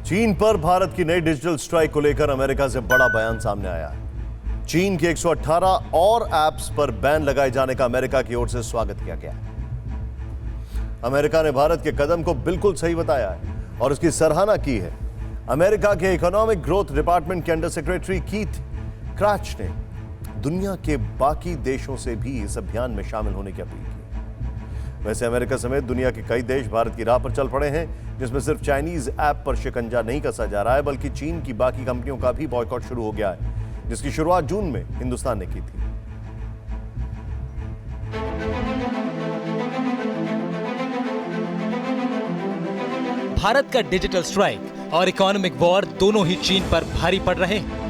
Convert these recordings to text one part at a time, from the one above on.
चीन पर भारत की नई डिजिटल स्ट्राइक को लेकर अमेरिका से बड़ा बयान सामने आया है। चीन के 118 और ऐप्स पर बैन लगाए जाने का अमेरिका की ओर से स्वागत किया गया है। अमेरिका ने भारत के कदम को बिल्कुल सही बताया है और उसकी सराहना की है। अमेरिका के इकोनॉमिक ग्रोथ डिपार्टमेंट के अंडर सेक्रेटरी कीथ क्रैच ने दुनिया के बाकी देशों से भी इस अभियान में शामिल होने की अपील की। वैसे अमेरिका समेत दुनिया के कई देश भारत की राह पर चल पड़े हैं, जिसमें सिर्फ चाइनीज ऐप पर शिकंजा नहीं कसा जा रहा है, बल्कि चीन की बाकी कंपनियों का भी बॉयकॉट शुरू हो गया है, जिसकी शुरुआत जून में हिंदुस्तान ने की थी। भारत का डिजिटल स्ट्राइक और इकोनॉमिक वॉर दोनों ही चीन पर भारी पड़ रहे हैं।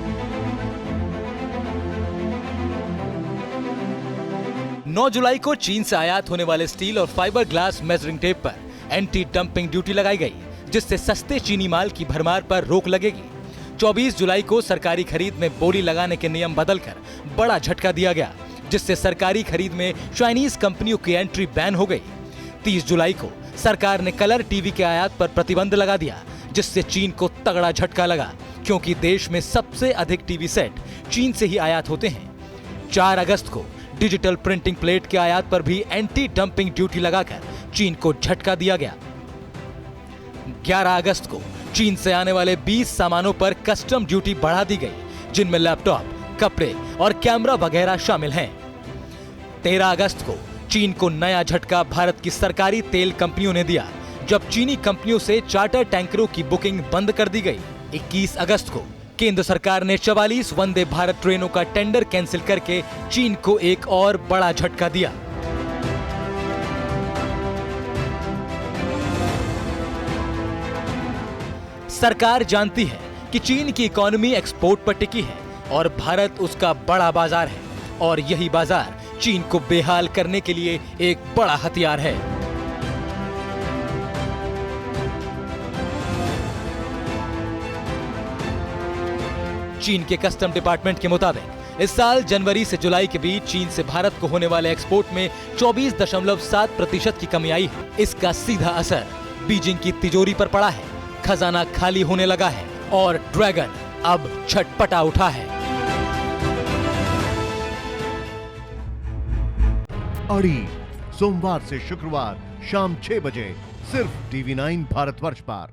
9 जुलाई को चीन से आयात होने वाले स्टील और फाइबर ग्लास मेजरिंग टेप पर एंटी डंपिंग ड्यूटी लगाई गई, जिससे सस्ते चीनी माल की भरमार पर रोक लगेगी। 24 जुलाई को सरकारी खरीद में बोली लगाने के नियम बदलकर बड़ा झटका दिया गया, जिससे सरकारी खरीद में चाइनीज कंपनियों की एंट्री बैन हो गई। 30 जुलाई को सरकार ने कलर टीवी के आयात पर प्रतिबंध लगा दिया, जिससे चीन को तगड़ा झटका लगा, क्योंकि देश में सबसे अधिक टीवी सेट चीन से ही आयात होते हैं। 4 अगस्त को डिजिटल प्रिंटिंग प्लेट के आयात पर भी एंटी डंपिंग ड्यूटी लगाकर चीन को झटका दिया गया। 11 अगस्त को चीन से आने वाले 20 सामानों पर कस्टम ड्यूटी बढ़ा दी गई, जिनमें लैपटॉप, कपड़े और कैमरा वगैरह शामिल हैं। 13 अगस्त को चीन को नया झटका भारत की सरकारी तेल कंपनियों ने दिया, जब चीनी कंपनियों से चार्टर टैंकरों की बुकिंग बंद कर दी गई। 21 अगस्त को केंद्र सरकार ने 44 वंदे भारत ट्रेनों का टेंडर कैंसिल करके चीन को एक और बड़ा झटका दिया। सरकार जानती है कि चीन की इकोनॉमी एक्सपोर्ट पर टिकी है और भारत उसका बड़ा बाजार है, और यही बाजार चीन को बेहाल करने के लिए एक बड़ा हथियार है। चीन के कस्टम डिपार्टमेंट के मुताबिक इस साल जनवरी से जुलाई के बीच चीन से भारत को होने वाले एक्सपोर्ट में 24.7% की कमी आई है। इसका सीधा असर बीजिंग की तिजोरी पर पड़ा है। खजाना खाली होने लगा है और ड्रैगन अब छटपटा उठा है। अड़ी सोमवार से शुक्रवार शाम 6 बजे सिर्फ TV9 भारतवर्ष पर।